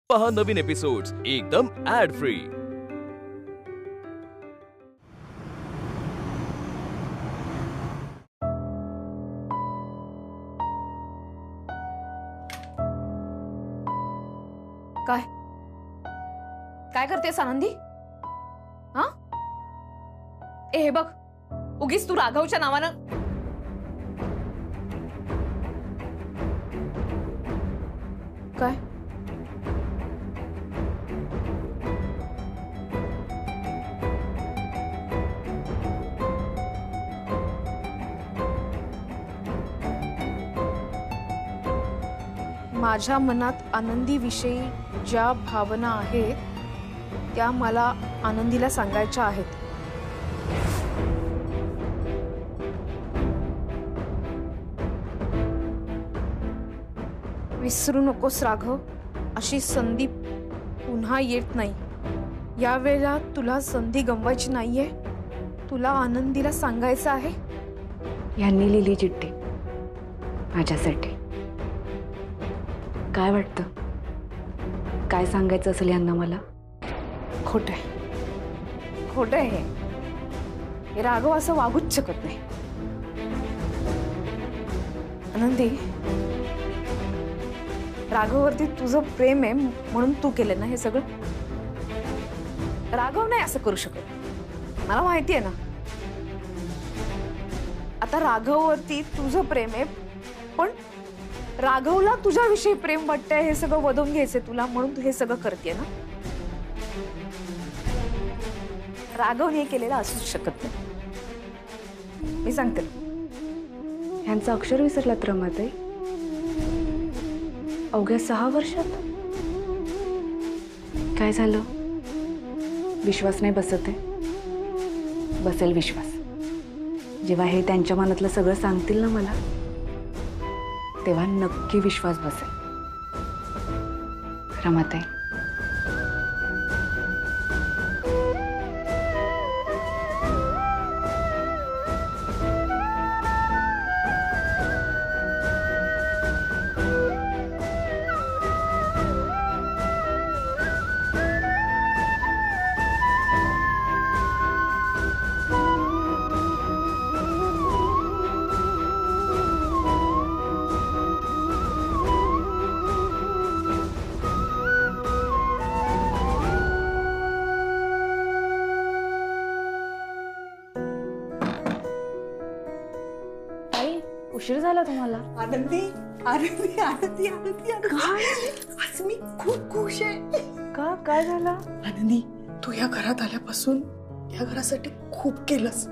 पहा नवीन एपिसोड्स एकदम add free. काय काय करतेस आनंदी? हा हे बघ, उगीच तू राघवच्या नावानं काय माझ्या मनात आनंदीविषयी ज्या भावना आहेत त्या मला आनंदीला सांगायच्या आहेत। विसरू नकोस राघव, अशी संधी पुन्हा येत नाही। यावेळेला तुला संधी गमवायची नाहीये। तुला आनंदीला सांगायचं आहे। यांनी लिहिली चिठ्ठी माझ्यासाठी। काय वाटतं, काय सांगायचं असेल यांना मला? खोटं आहे, खोटं आहे हे राघव असं वागूच शकत नाही। आनंदी, राघववरती तुझं प्रेम आहे म्हणून तू केलं ना हे सगळं? राघव नाही असं करू शकत, मला माहिती आहे ना। आता राघववरती तुझं प्रेम आहे, पण राघवला तुझ्याविषयी प्रेम वाटतंय हे सगळं वदवून घ्यायचंय तुला, म्हणून तू हे सगळं करतेय ना। राघवने हे केलेलं असूच शकत नाही, मी सांगते। यांचं अक्षर विसरलात रमाताई? अवघ्या 6 वर्षात? काय झालं? विश्वास नाही बसत आहे? बसेल विश्वास जेव्हा हे त्यांच्या मनातलं सगळं सांगतील ना मला, तेव्हा नक्की विश्वास बसेल। रमाताई, उशीर झाला तुम्हाला? आनंदी आनंदी आनंदी आनंदी आज मी खूप खुश आहे। का? काय झालं? आनंदी, तू या घरात आल्यापासून या घरासाठी खूप केलंस।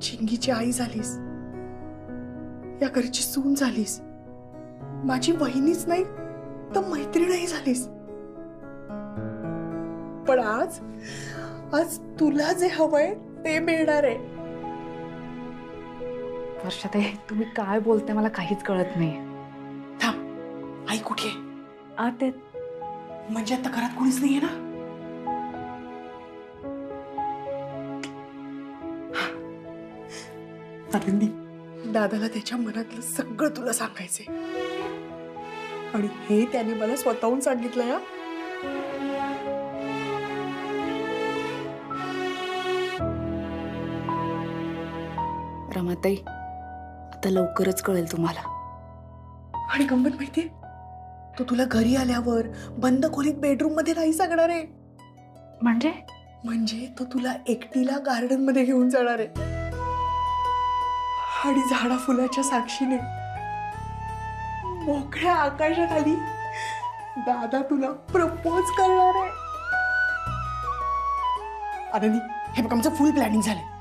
चिंगीची आई झालीस, या घरची सून झालीस, माझी बहिणीच नाही तर मैत्रीणही झालीस। पण आज आज तुला जे हवंय ते मिळणार आहे। वर्षाताई, तुम्ही काय बोलताय मला काहीच कळत नाही। थांब, आई कुठे आहे? आत आहेत. म्हणजे आता घरात कोणीच नाहीये ना? आनंदी, दादाला त्याच्या मनातलं सगळं तुला सांगायचंय, आणि हे त्याने मला स्वतःहून सांगितलंय। रमाताई, आता लवकरच कळेल तुम्हाला। आणि गंमत माहितीये, तो तुला घरी आल्यावर बंद खोलीत बेडरूम मध्ये नाही सांगणार आहे। म्हणजे तो तुला एकटीला गार्डन मध्ये घेऊन जाणार आहे, आणि झाडा फुलाच्या साक्षीने मोकळ्या आकाशाखाली दादा तुला प्रपोज करणार आहे। आनंदी, हे बघ, आमचं फुल प्लॅनिंग झालंय।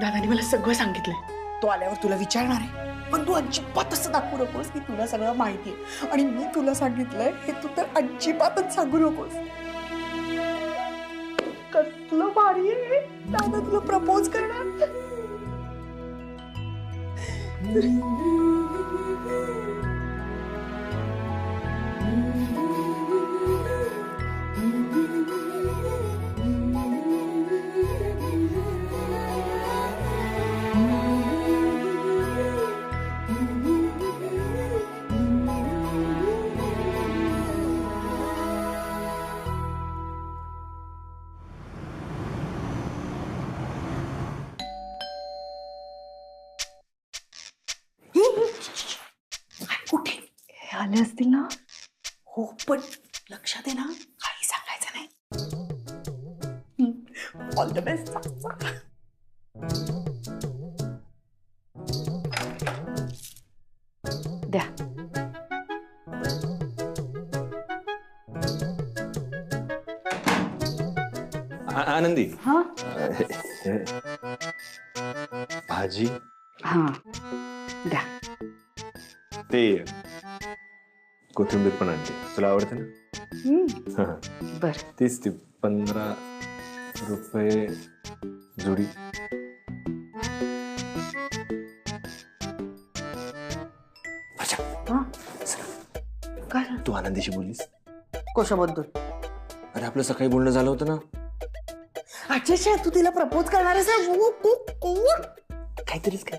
दादाने मला सगळं सांगितलंय। तो आल्यावर तुला विचारणार आहे, पण तू अजिबात असं दाखवू नकोस की तुला सगळं माहितीये, आणि मी तुला सांगितलंय हे तू तर अजिबातच सांगू नकोस। कसलं भारी आहे, दादा तुला प्रपोज करणार। आले असतील ना? हो पण लक्षात आहे ना, काही सांगायचं नाही. All the best. द्या. आनंदी हा भाजी हा द्या. ते कोथिंबीर पण आणली, तुला आवडते ना? हा. बर. तीच ती 15 रुपये जुडी. अच्छा, हा काय तू आनंदीशी बोललीस? कशाबद्दल? अरे आपलं सकाळी बोलणं झालं होतं ना. अच्छा, तू तिला प्रपोज करणार आहेस ना? काहीतरीच काय.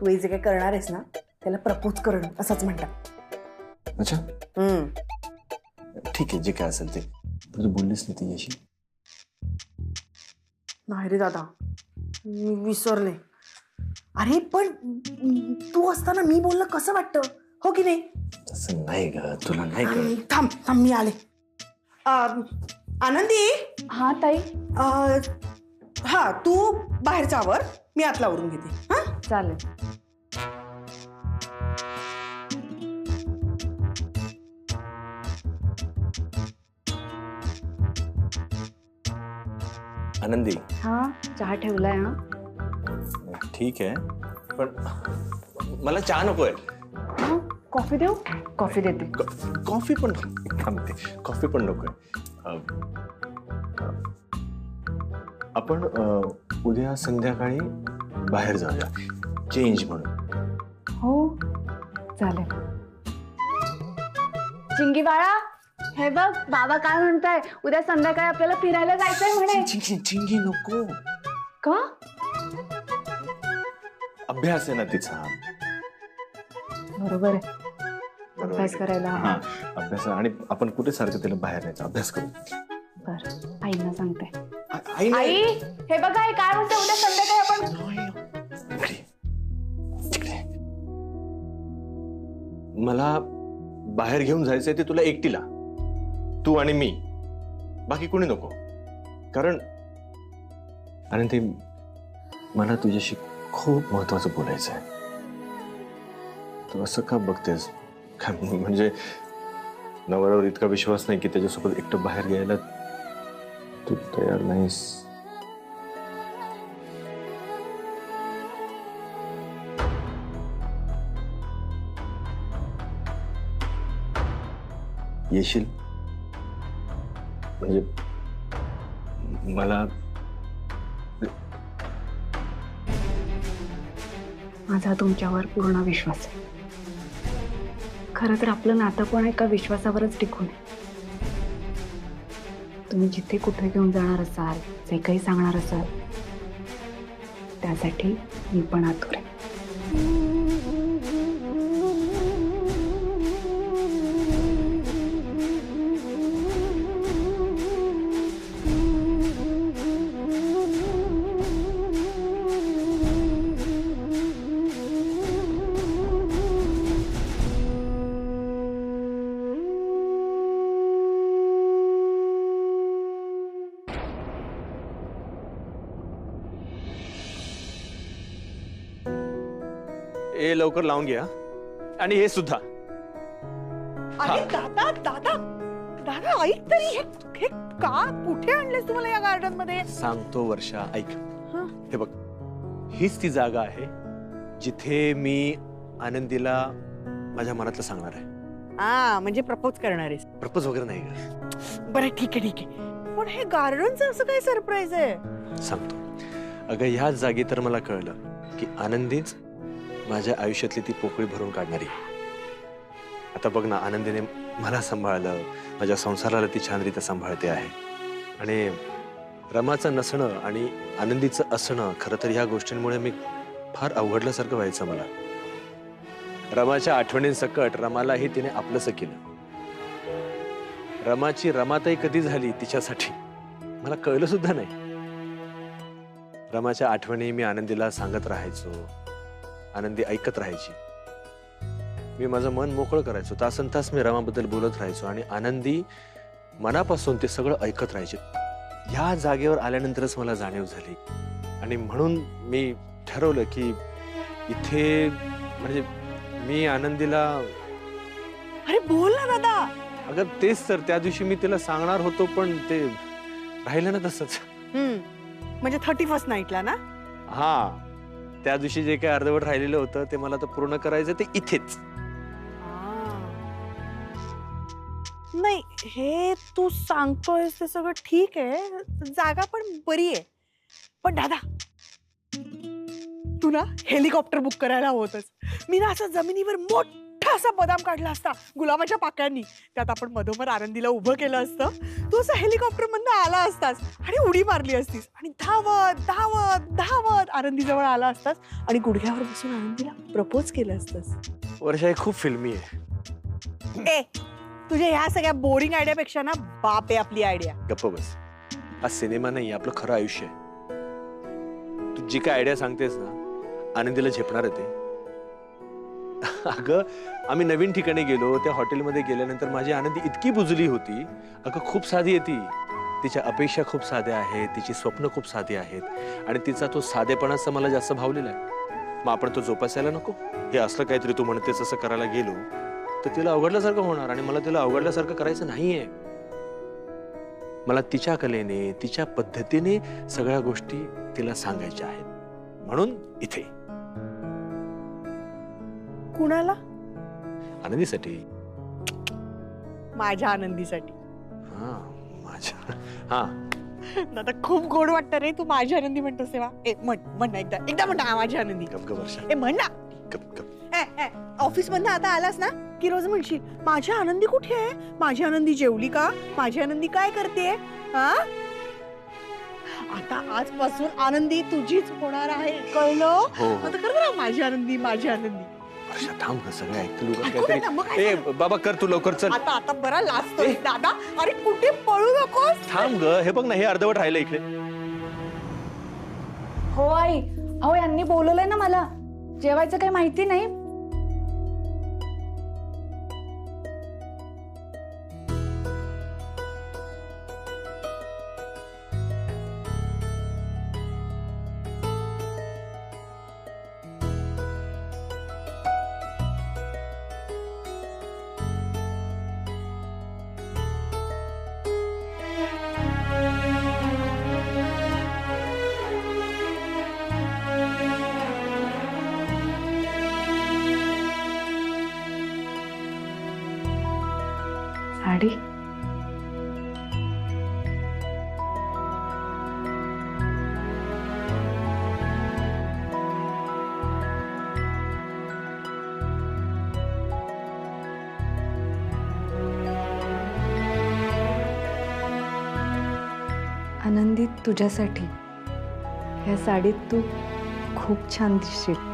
तू हे जे काय करणार आहेस ना, त्याला प्रपोज करणं असंच म्हणतात. अच्छा ठीक आहे, जे काय असेल ते. तू बोललीस ना तिच्याशी? नाही रे दादा, मी विसरले. अरे पण तू असताना मी बोलणं कसं वाटतं, हो की नाही? तसं नाही ग, तुला नाही कळत. थांब मी आले. आनंदी. हा ताई. हा तू बाहेरचा आवर, मी आतला आवरून घेते. हा चालेल. आनंदी हा चहा ठेवलाय. हा ठीक आहे, पण मला चहा नकोय. हा, कॉफी देऊ? कॉफी देते. कॉफी पण थांबते. कॉफी पण नकोय. आपण उद्या संध्याकाळी बाहेर जाऊया, चेंज म्हणून. हो चालेल. चिंगी बाळा, हे बघ बाबा काय म्हणताय, उद्या संध्याकाळी आपल्याला फिरायला जायचंय म्हणे. चिंगी नको. का? अभ्यास आहे ना तिचा. बरोबर आहे, अभ्यास करायला. हा अभ्यास. आणि आपण कुठे सारखं तिला बाहेर न्यायचं, अभ्यास करू. बर, आईंना सांगते. आई आई हे बघा, हे काय म्हणते, उद्या संध्याकाळी आपण. तिकडे. मला बाहेर घेऊन जायचंय ते तुला एकटीला, तू आणि मी, बाकी कोणी नको. कारण आणि ते मला तुझ्याशी खूप महत्वाचं बोलायचं आहे. तू असं का बघतेस? काय म्हणजे नवऱ्यावर इतका विश्वास नाही की त्याच्यासोबत एकटं बाहेर घ्यायला तू तयार नाहीस? येशील म्हणजे मला. माझा तुमच्यावर पूर्ण विश्वास आहे. खरं तर आपलं नातं पण एका विश्वासावरच टिकून आहे. तुम्ही जिथे कुठे घेऊन जाणार असाल, जे काही सांगणार असाल, त्यासाठी मी पण आतुर आहे. ए लवकर लावून घ्या. आणि हे सुद्धा. अरे दादा दादा दादा, ऐक तरी, हे का कुठे आणलेस तुम्हाला या गार्डन मध्ये? सांगतो वर्षा, ऐक. हे बघ, हीच ती जागा आहे जिथे मी आनंदीला माझ्या मनातलं सांगणार आहे. म्हणजे प्रपोज करणार आहेस? प्रपोज वगैरे नाही ग. बरं ठीक आहे. पण हे गार्डनचं असं काय सरप्राईज आहे? सांगतो. अगं ह्याच जागी तर मला कळलं की आनंदीच माझ्या आयुष्यातली ती पोकळी भरून काढणारी. आता बघ ना, आनंदीने मला सांभाळलं, माझ्या संसाराला ती छानरीत्या सांभाळते आहे. आणि रमाचं नसणं आणि आनंदीचं असणं, खरं तर ह्या गोष्टींमुळे मी फार अवघडल्यासारखं व्हायचं मला. रमाच्या आठवणींसकट रमालाही तिने आपलंसं केलं. रमाची रमाताई कधी झाली तिच्यासाठी मला कळलं सुद्धा नाही. रमाच्या आठवणी मी आनंदीला सांगत राहायचो, आनंदी ऐकत राहायची. मी माझं मन मोकळं करायचो, तासन तास मी रमाबद्दल बोलत राहायचो आणि आनंदी मनापासून ते सगळं ऐकत राहायचे. ह्या जागेवर आल्यानंतरच मला जाणीव झाली आणि म्हणून मी ठरवलं की इथे म्हणजे मी आनंदीला. अरे बोल ना दादा. अगं तेच तर, त्या दिवशी मी तिला सांगणार होतो पण ते राहिलं ना तसंच. म्हणजे 31st नाईटला ना. हा, त्या दिवशी जे काही अर्धवट राहिलेलं होतं ते मला तर पूर्ण करायचं, ते इथेच. नाही, हे तू सांगतोयस ते सगळं ठीक आहे, जागा पण बरी आहे, पण दादा तू ना हेलिकॉप्टर बुक करायला होतच. मी ना असं जमिनीवर मोठा असा बदाम काढला असता गुलाबाच्या पाकळ्यांनी, त्यात आपण मधोमध आनंदीला उभं केलं असतं, तू असं हेलिकॉप्टर मधनं आला असतास आणि उडी मारली असतीस आणि धावत धावत धावत आनंदीजवळ आला असतास आणि गुडघ्यावर बसून आनंदीला प्रपोज केलं असतंस. वर्षा हे खूप फिल्मी आहे. ए, तुझ्या ह्या सगळ्या बोरिंग आयडियापेक्षा ना बाप आहे आपली आयडिया. गप्प बस, हा सिनेमा नाही, आपलं खरं आयुष्य आहे. तू जी काय आयडिया सांगतेस ना, आनंदीला झेपणार आहे ते. अगं आम्ही नवीन ठिकाणी गेलो, त्या हॉटेलमध्ये गेल्यानंतर माझी आनंदी इतकी बुजली होती. अगं खूप साधी आहे ती, तिच्या अपेक्षा खूप साध्या आहेत, तिची स्वप्न खूप साधी आहेत आणि तिचा तो साधेपणाच मला जास्त भावलेला आहे. मग आपण तो जोपासायला नको. हे असलं काहीतरी तू म्हणतेस असं करायला गेलो तर तिला अवघडल्यासारखं होणार आणि मला तिला अवघडल्यासारखं करायचं नाहीये. मला तिच्या कलेने, तिच्या पद्धतीने सगळ्या गोष्टी तिला सांगायच्या आहेत, म्हणून इथे. कुणाला? आनंदीसाठी. माझ्या आनंदीसाठी. हा, माझ्या. हा, दादा खूप गोड वाटतं रे तू माझी आनंदी म्हणतोस तेव्हा. ए म्हण ना, एकदा म्हण ना माझी आनंदी. गप वर्षा, ए म्हण ना. गप गप. ऑफिस मधनं आता आलास ना की रोज म्हणशील माझी आनंदी कुठे आहे, माझी आनंदी जेवली का, माझी आनंदी काय करते. हा, आता आजपासून आनंदी तुझीच होणार आहे, कळलं. हो, हो. आता कर ना माझी आनंदी माझी आनंदी. वर्षा थांब गं, सगळे ऐकतील उगाच ऐकू दे ना, मग काहीतरी. काय ए बाबा कर तू लवकर, चल. आता आता बरा लाजतोय दादा. अरे कुठे पळू नकोस. थांब ग, हे बघ ना, हे अर्धवट राहिलं इकडे. हो आई, अहो यांनी बोलवलंय ना मला, जेवायचं काही माहिती नाही. साडी. आनंदी, तुझ्यासाठी ह्या साडीत तू खूप छान दिसशील.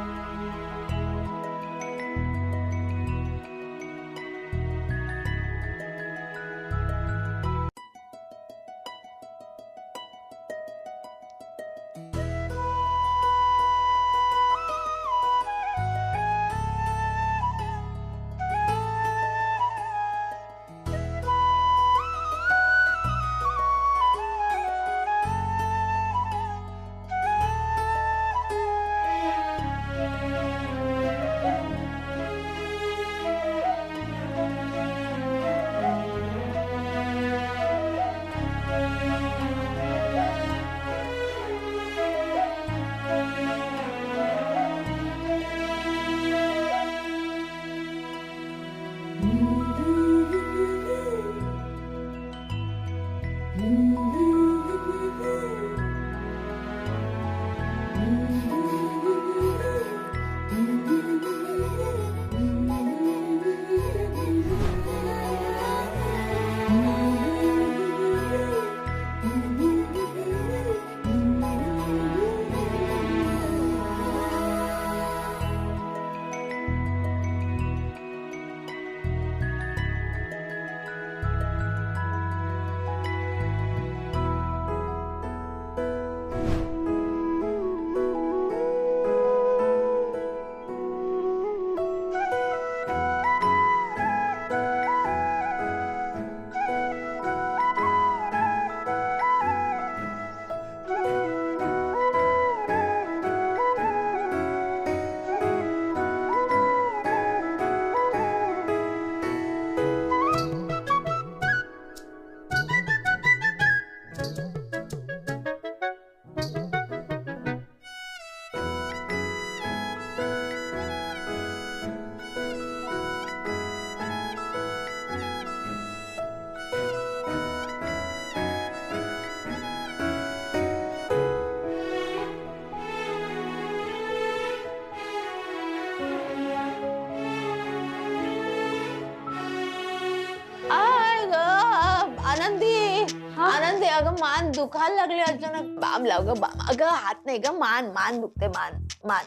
अगं मान दुखायला लागले अचानक. बाम लाव ग बाम. अगं हात नाही ग, मान मान दुखते, मान मान.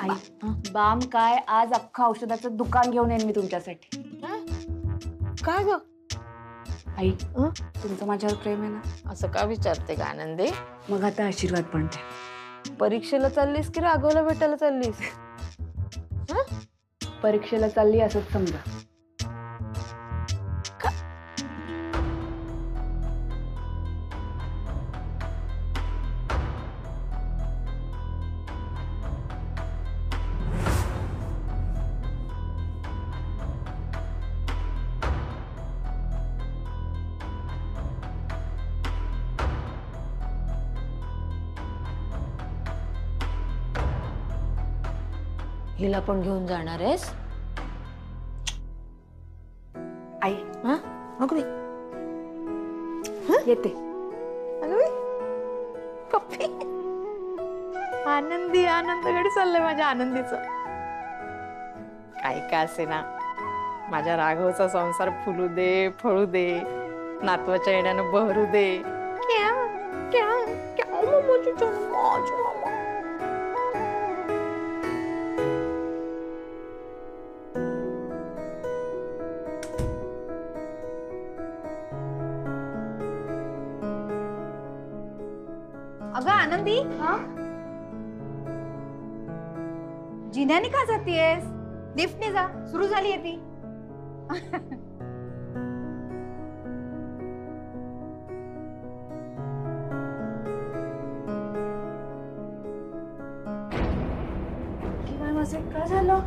आई बाम काय, आज अख्खं औषधाचं दुकान घेऊन येईन मी तुमच्यासाठी. काय ग? आई तुमचं माझ्यावर प्रेम आहे ना? असं का विचारते का आनंदी? मग आता आशीर्वाद पण द्या. परीक्षेला चाललीस की राघवला भेटायला चाललीस? परीक्षेला चालली असंच समजा. हिला पण घेऊन जाणार आहेस? आई हा अगं बाई, येते. अगं बाई, पप्पी. आनंदी आनंदाकडे चाललंय माझ्या आनंदीचं. काही का असे ना, माझ्या राघवचा संसार फुलू दे, फळू दे, नातवाच्या येण्यानं बहरू दे. क्या क्या क्या मामाची जान, माझी मामा. अगं आनंदी, जिन्याने का जातीयेस? लिफ्टने जा, सुरू झाली ती. काय झालं?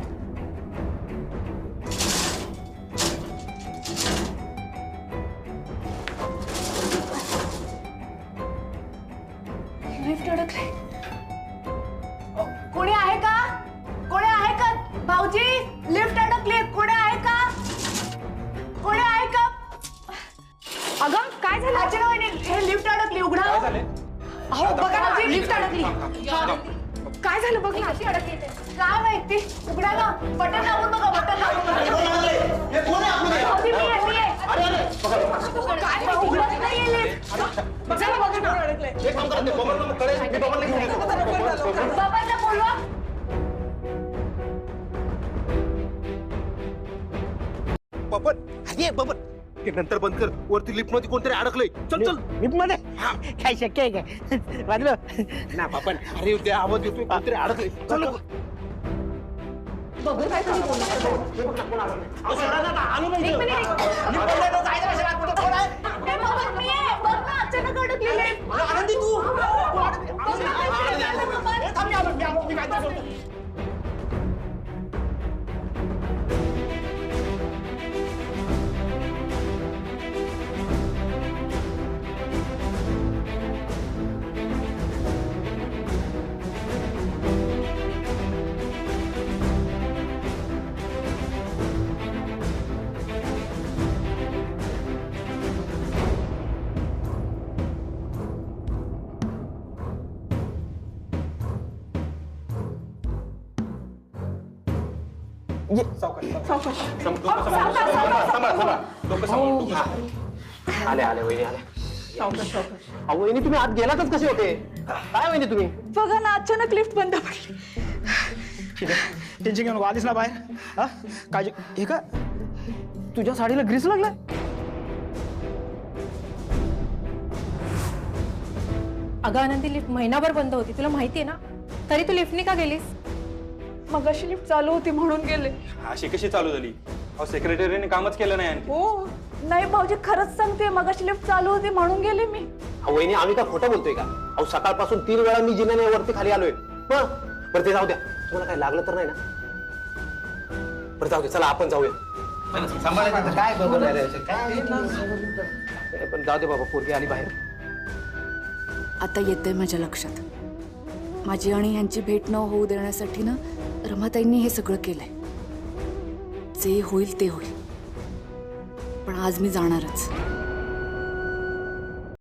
लिफ्ट अडकले. कोणी आहे का? कोणी आहे का? भाऊजी लिफ्ट अडकली, कोणी आहे का? कोणी आहे का? अगं काय झालं? अचानक हे लिफ्ट अडकली, उघडा. अहो बघा ना, लिफ्ट अडकली. काय झालं बघ ना. अडकली काय माहिती, उघडा ना. बटन दाबून बघा, बटन दाबून बघा. काय माहिती, उघडत नाहीये लिफ्ट. चला बघा ना. बाबांना बोलवा. बबन, अरे बबन, ते नंतर बंद कर. वरती लिफ्ट मध्ये कोणतरी अडकलंय. चल चल. लिफ्ट मध्ये काय शक्य आहे काय? वाटलं ना बापन, अरे ते आवाज येतोय, कोणतरी अडकलंय. चल बघू काय तरी अचानक अडकलेले. आनंदी तू आले आले वहिनी आले. अहो वहिनी तुम्ही आत गेलातच कसे होते? काय वहिनी तुम्ही? बघा ना, अचानक लिफ्ट बंद पडली. टेन्शन घेऊन आधीच ना बाहेर. हा काय हे का तुझ्या साडीला ग्रीस लागलाय? अगं आनंदी, लिफ्ट महिनाभर बंद होती, तुला माहिती आहे ना. तरी तू लिफ्टने का गेलीस? मगाशी लिफ्ट चालू होती म्हणून गेले. अशी कशी चालू झाली? अहो सेक्रेटरीने कामच केलं नाही आणखी. हो नाही भाऊजी, खरंच सांगते, मगाशी लिफ्ट चालू होती म्हणून गेले मी. अहो वहिनी आम्ही का खोटं बोलतोय का? अहो सकाळपासून 3 वेळा मी जिन्याने वरती खाली आलोय. बरं ते जाऊ द्या, तुम्हाला काय लागलं तर नाही ना? बरं जाऊ दे, चला आपण जाऊया. काय पण जाऊ दे बाबा, पोरगी आली बाहेर. आता येतंय माझ्या लक्षात, माझी आणि ह्यांची भेट न होऊ देण्यासाठी ना रमाताईंनी हे सगळं केलंय. जे होईल ते होईल, पण आज मी जाणारच.